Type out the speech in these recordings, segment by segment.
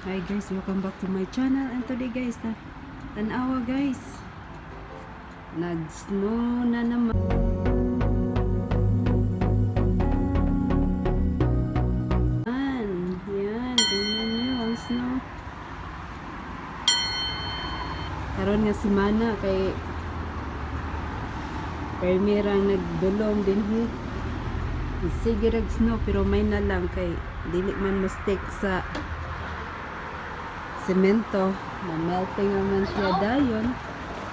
Hi guys, welcome back to my channel. And today guys, tanawa guys, nag-snow na naman. Yan, tingnan nyo ang snow. Karon nga si Mana kay Permirang nagdulong din he. Sige rag snow pero may na lang kay dili man mistake sa semento. Na-melting naman siya dayon.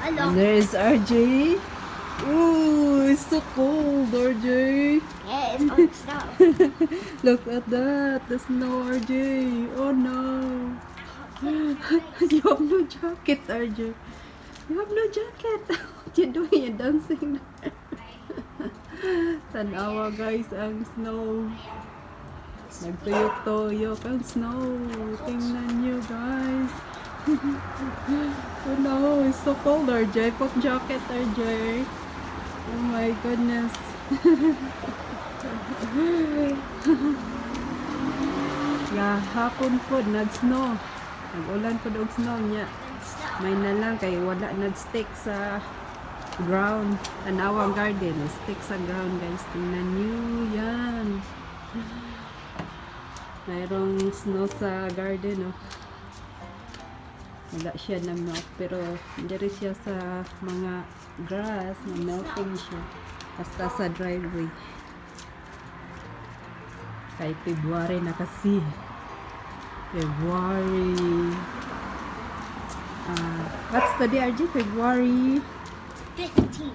Hello. And there is RJ. Ooh, it's so cold, RJ. Yeah, it's on snow. Look at that. The snow, RJ. Oh no. You have no jacket, RJ. You have no jacket. What you doing? You're dancing. Tanawa guys ang snow. Nagtuyok-tuyok ang snow. Tingnan nyo guys. Oh no, it's so cold, RJ. Pop jacket, RJ. Oh my goodness. Yeah, hapon po, nag-snow. Nag-ulan po og snow niya. May na lang kay wala nag-stick sa ground. Tanawa ang garden. Stick sa ground guys. Tingnan nyo yan. Mayroong snow sa garden, oh. Wala siya na melt, pero diri siya sa mga grass, na melting siya. Basta sa driveway. Kay February na kasi. February. What's today, RJ? February 15.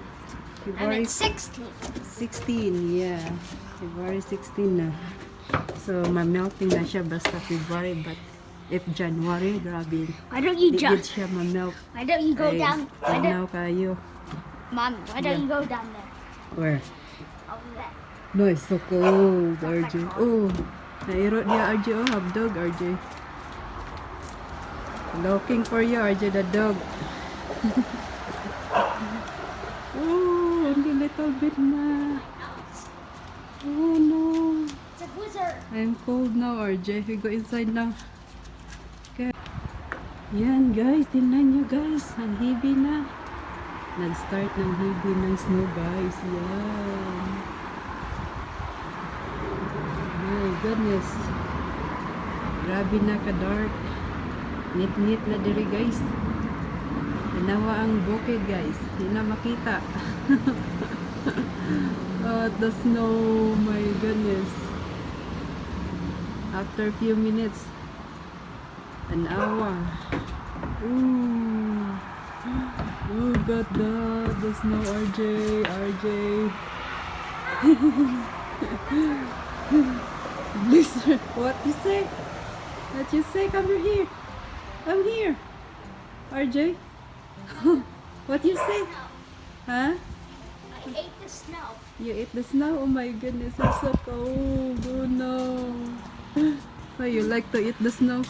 February And it's 16. 16, yeah. February 16 na. So, ma-melting na siya basta February, but if January, grabe. Why don't you Di just? siya ma-melt. Why don't you go Ay, down? Why don't, tanaw kayo. Mom? Why don't you go down there? Where? Over there. No, it's so cold, RJ. Oh, nairo niya, RJ. Oh, habdog, RJ. Looking for you, RJ, the dog. Oh, only little bit na. Oh, no. It's a blizzard. I'm cold now, RJ. We go inside now. Okay. Yan, guys. Tingnan nyo, guys. Ang heavy na. Nag-start ng heavy ng snow, guys. Yan. My goodness. Grabe na ka-dark. Nit-nit na diri, guys. Tanawa ang bukid, guys. Hindi na makita. The snow. My goodness. After a few minutes, an hour. Ooh. Oh, got the snow, RJ. RJ. Blizzard. What you say? What you say? Come here. Come here. RJ. What you say? Huh? I ate the snow. You ate the snow? Oh my goodness, it's so cold. Oh no. Oh, you like to eat the snow?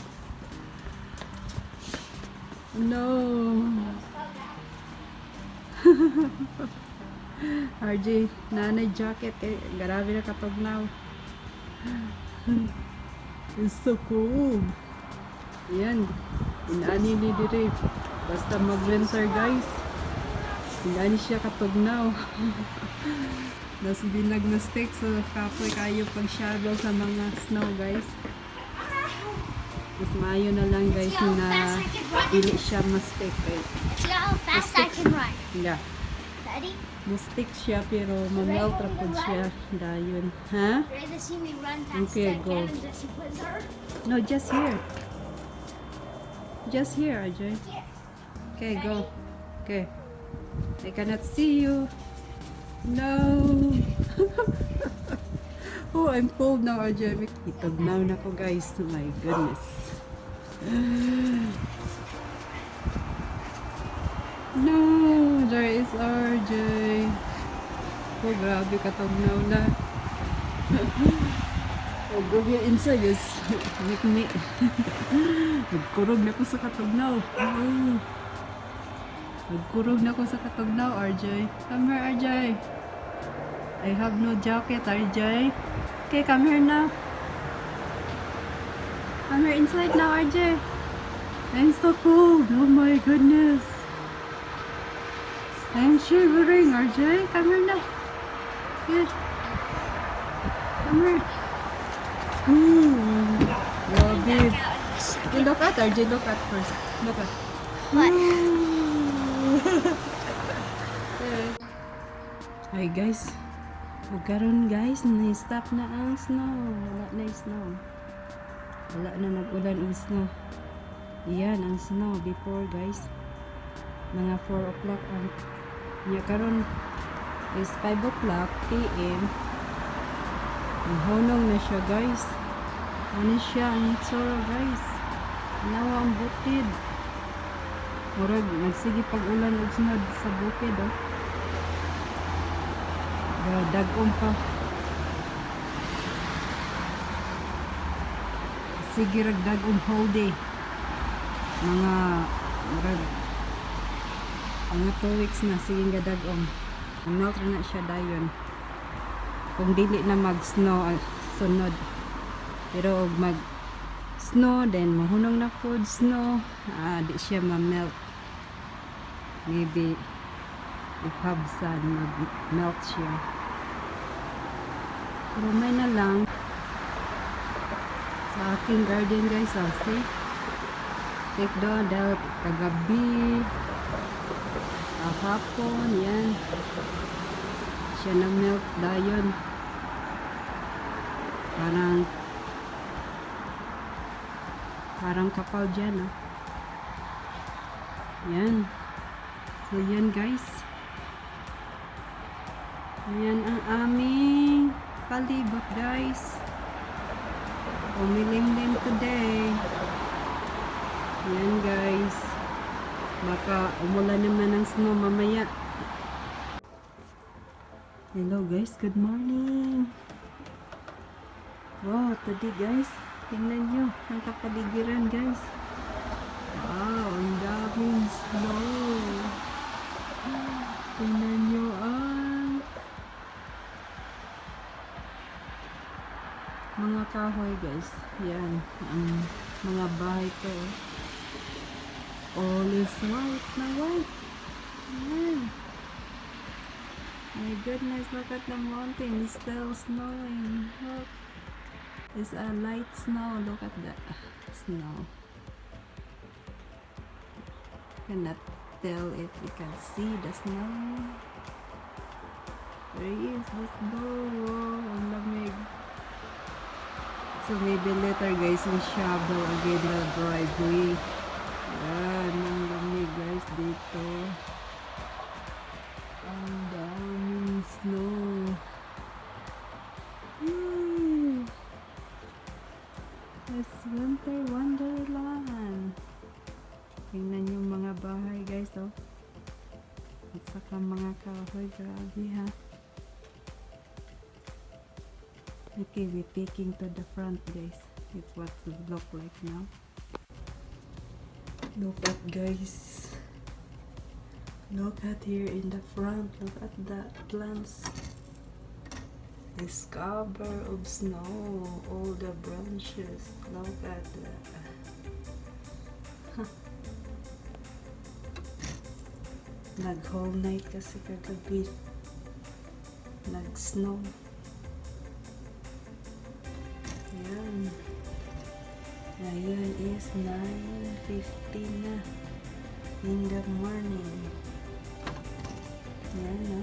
No. RJ, nanay jacket kay grabe na katugnaw. It's so cold. Yan. Inani ni dire. Basta mag-winter guys. Inani siya katugnaw. Nas binag na stick so kapoy kayo pag shovel sa mga snow guys. Mas maayo na lang guys na dili siya ma-stick eh. See how fast I can run. Yeah. Daddy, Ma-stick siya pero ma-melt ra pud siya dayon. Ha? ready to see me run fast Okay, as I go. can in this blizzard? No, just here. Just here, RJ. Here. Okay, go. Okay. I cannot see you. No. Oh, I'm cold now, RJ. Itagnaw na ko, guys. Oh my goodness. No, there is RJ. Oh, grabe katagnaw na. Oh, go here inside. Yes. Make. Nagkurog na ko sa katagnaw. Oh. Nagkurog na ko sa katugnaw, RJ. Come here, RJ. I have no jacket, RJ. Okay, come here now. I'm here inside now, RJ. I'm so cold. Oh my goodness. I'm shivering, RJ. Come here now. Here. Come here. Love it. You look at RJ. Look at first. Look at. What? Hi guys. Magkaroon guys, na-stop na ang snow. Wala na yung snow. Wala na nag-ulan ang snow. Yan ang snow before guys. Mga 4 o'clock ang niya karon is 5 o'clock PM. Hunong na siya guys. Ano siya ang itsura guys. Nawa ang bukid. Murag nagsige pag-ulan og snow sa bukid oh. Dagong pa. Sige rag dagong whole day. Mga murag mga 2 weeks na sige nga dagong. Melt na siya dayon. Kung dili na mag-snow sunod. Pero og mag-snow then mahunong na food snow, di siya ma-melt. Maybe if have sun mag-melt siya. Pero may na lang sa aking garden guys, see? Take doon dahil kagabi hapon, yan siya na-melt dayon. Parang kapal dyan oh. Yan. So yan guys, yan ang aming palibot guys. Umilimlim today. Yan guys, baka umulan naman ng snow mamaya. Hello guys, good morning. Wow, today guys, tingnan nyo ang kapaligiran guys. Wow, ang daming snow. Tingnan nyo ang mga kahoy guys. Yan, ang mga bahay ko. All is white na white. Yan. My goodness, look at the mountain. It's still snowing. Look. It's a light snow. Look at the snow. Cannot tell if you can see the snow. There is the snow. Wow, ang lamig. So maybe later guys, we shovel again the driveway. Yan, ang lamig guys dito. Ang daming snow. It's winter wonderland. Tingnan yung mga bahay guys oh. At saka mga kahoy, grabe ha. Okay, we're taking to the front guys. It's what it look like now. Look at guys. Look at here in the front. Look at the plants. It's covered of snow. All the branches. Look at that. Nag-whole night kasi kagabi. Nag-snow. Ayan. Ngayon is 9:50 na in the morning. Ayan na.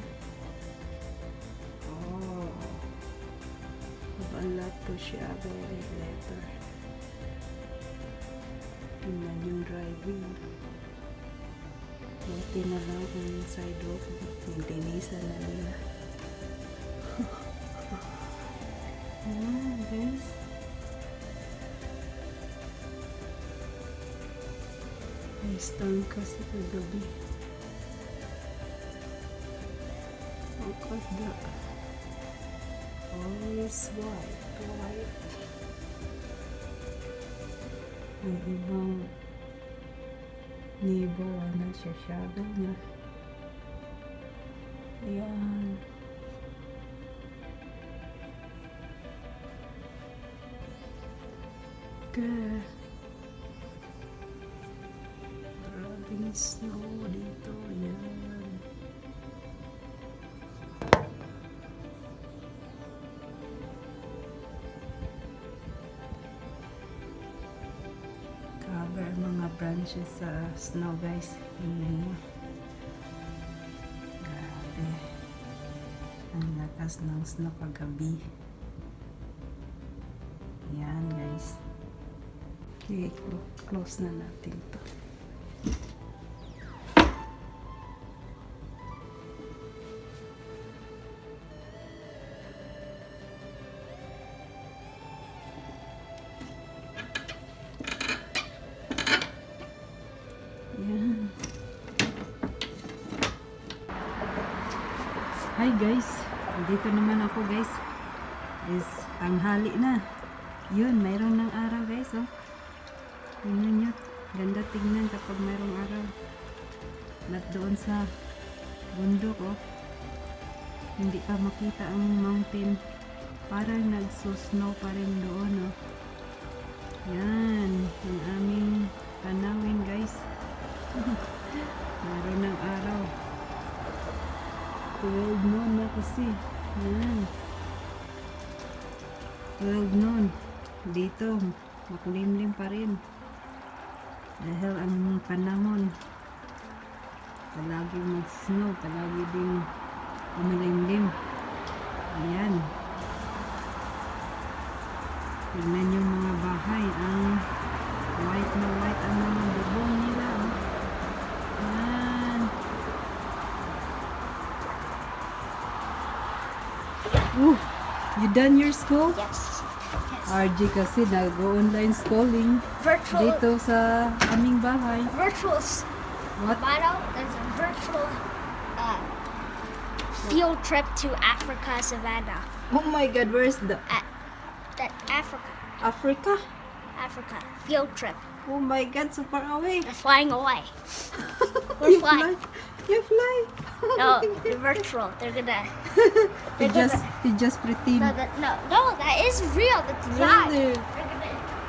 Oh. Have a lot to shovel it later. Tingnan yung driving. Buti na lang ang sidewalk. Nagdinisan na nila. Ayan guys. May storm kasi kagabi. Look at that. Always white. Ang ibang neighbor nagsasyagal niya. Ayan. Okay. Maraming snow dito. Yan. Cover mga branches sa snow, guys. Tingnan nyo. Grabe. Ang lakas ng snow paggabi. Yan, guys. Okay, close na natin to. Yan. Hi guys, dito naman ako guys. Is tanghali na. Yun, mayroon ng araw guys, oh. Tingnan nyo. Ganda tingnan kapag mayroong araw. Not doon sa bundok, oh. Hindi pa makita ang mountain. Parang nagsusnow pa rin doon, oh. Yan, ang aming tanawin guys. Mayroon ng araw. 12 noon na kasi. Yan. 12 noon. Dito, makulimlim pa rin. Dahil ang panahon, palagi mag-snow, palagi din umalimlim. Ayan. Tignan yung mga bahay. Ang white na white ang mga bubong nila. Ayan. You done your school? Yes. RG kasi nag-online schooling Virtual. dito sa aming bahay. What? Bottle, there's a virtual field trip to Africa, Savannah. Oh my God, where's the Africa. Africa? Field trip. Oh my God, so far away. They're flying away. We're You flying. fly. You fly. No, they're virtual. They're gonna. He just pretend. No, that is real. That's live. Really?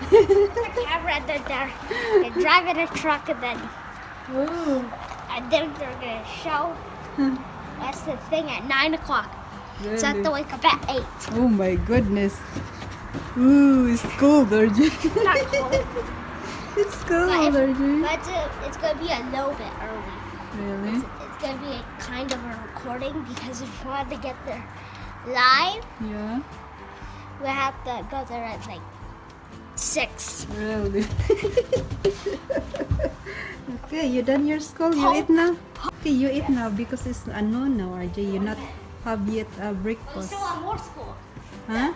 They're gonna put the camera and they're driving a truck and then Oh. they're gonna show. That's the thing at 9 o'clock. So I have to Really? wake up at 8. Oh my goodness. Ooh, it's cold, RG. Not cold, It's cold, RG. but it's gonna be a little bit early. Really? It's gonna be a kind of a recording because if you want to get there live, Yeah. we have to go there at like 6. Really? Okay, you done your school? You eat now? Okay, you eat now because it's unknown now, RJ. You not have yet a We breakfast. still have more school. Huh?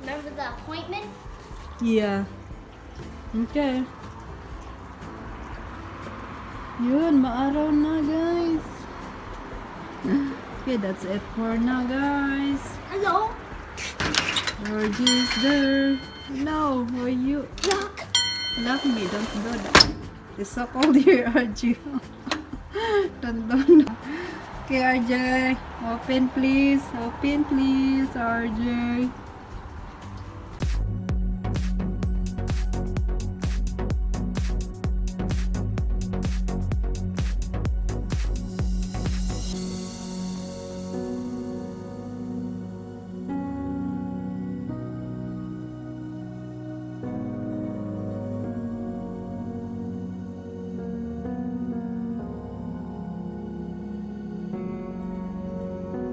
Remember the appointment? Yeah. Okay. Yun, maaraw na, guys. Okay, that's it for now, guys. Hello? RJ is there. No, were you? Look. Love me, don't do that. It's so cold here, RJ. Don't do that. Okay, RJ. Open, please. Open, please, RJ.